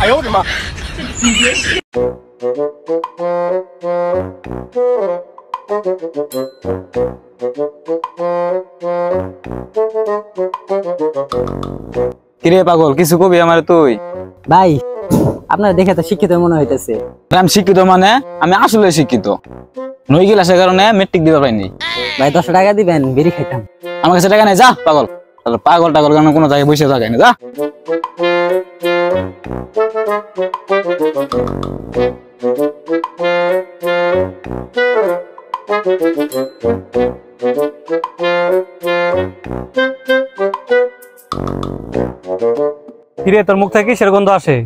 哎呦我的妈！ কিরে পাগল কিছু কবি আমার তুই ভাই আপনার দেখে তো শিক্ষিত মনে হইতেছে। আমি শিক্ষিত মানে আমি আসলে শিক্ষিত নই গিলাসের কারণে মেট্রিক দিতে পারিনি। ভাই 10 টাকা দিবেন বিড়ি খাইতাম। আমার কাছে টাকা নেই যা পাগল পাগল টাগল কারণে কোনো জায়গায় বসে থাকাই না যা। কিরে তোর মুখ থেকে কিসের গন্ধ আসে?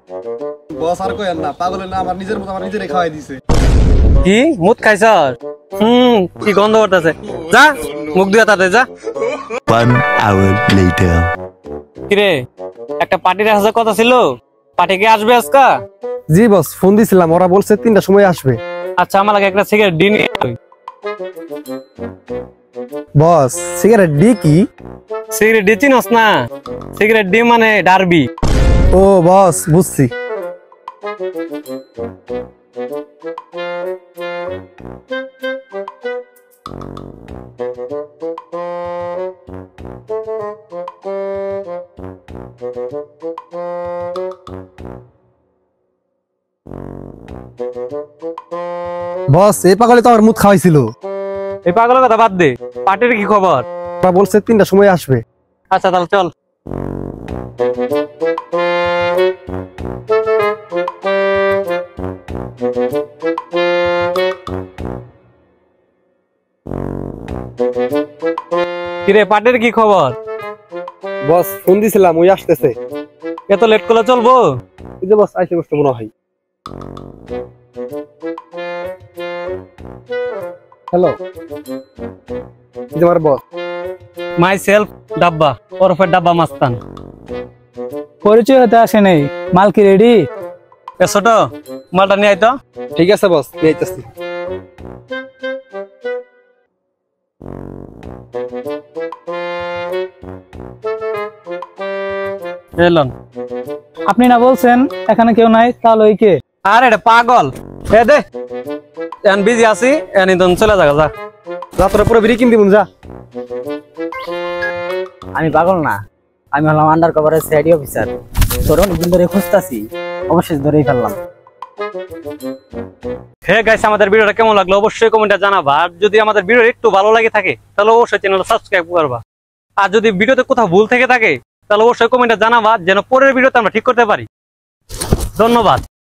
বস আর কইেন না, পাগলের না আমার নিজের মতো আমার নিজেরে খাওয়াই দিছে। কি মুত খাইছস? কি গন্ধ করতেছে, যা মুখ দিয়ে তাতে যা। 1 hour later. কিরে একটা পার্টির আসার কথা ছিল, পার্টি কি আসবে আজকা? জি বস, ফোন দিছিলাম, ওরা বলছে 3টার সময় আসবে। আচ্ছা আমার লাগে একটা সিগারেট দিন। বস সিগারেট ডি কি? সিগারেট ডি চিনস না? সিগারেট ডি মানে ডারবি। ও বস বুঝছি। বস এই পাগলে তো আমার মুখ খাওয়াইছিল। এই পাগলের কথা বাদ দে, পার্টির কি খবর? ওরা বলছে 3টার সময় আসবে। আচ্ছা তাহলে চল। কিরে পার্টির কি খবর? বস ফোন দিছিলাম, ওই আসতেছে। এত লেট করলে চলবো? এই যে বস আইসে বসতে মনে হয়। হ্যালো এই যে আমার বস। মাই সেলফ ডাব্বা ওরফে ডাব্বা মাস্তান। পরিচয় হতে আসে নাই, মাল কি রেডি? এ ছোট মালটা নিয়ে আইতো। ঠিক আছে বস, নিয়ে আইতাছি। এলন আপনি না বলছেন এখানে কেউ নাই, তাহলে ওই কে? আরে এটা পাগল। এ দে এন বিজি আছি, এন ইদন চলে যা যা। রাত্রে পুরো বিড়ি কিন দিবুন যা। আমি পাগল না, আমি হলাম আন্ডার কভারের সিআইডি অফিসার। তোর অনেকদিন ধরে খুঁজতাছি, অবশেষে ধরেই ফেললাম। হে গাইস, আমাদের ভিডিওটা কেমন লাগলো অবশ্যই কমেন্টে জানাবা। আর যদি আমাদের ভিডিও একটু ভালো লাগে থাকে তাহলে অবশ্যই চ্যানেলটা সাবস্ক্রাইব করবা। আর যদি ভিডিওতে কোথাও ভুল থেকে থাকে তাহলে অবশ্যই কমেন্টে জানাবা, যেন পরের ভিডিওতে আমরা ঠিক করতে পারি। ধন্যবাদ।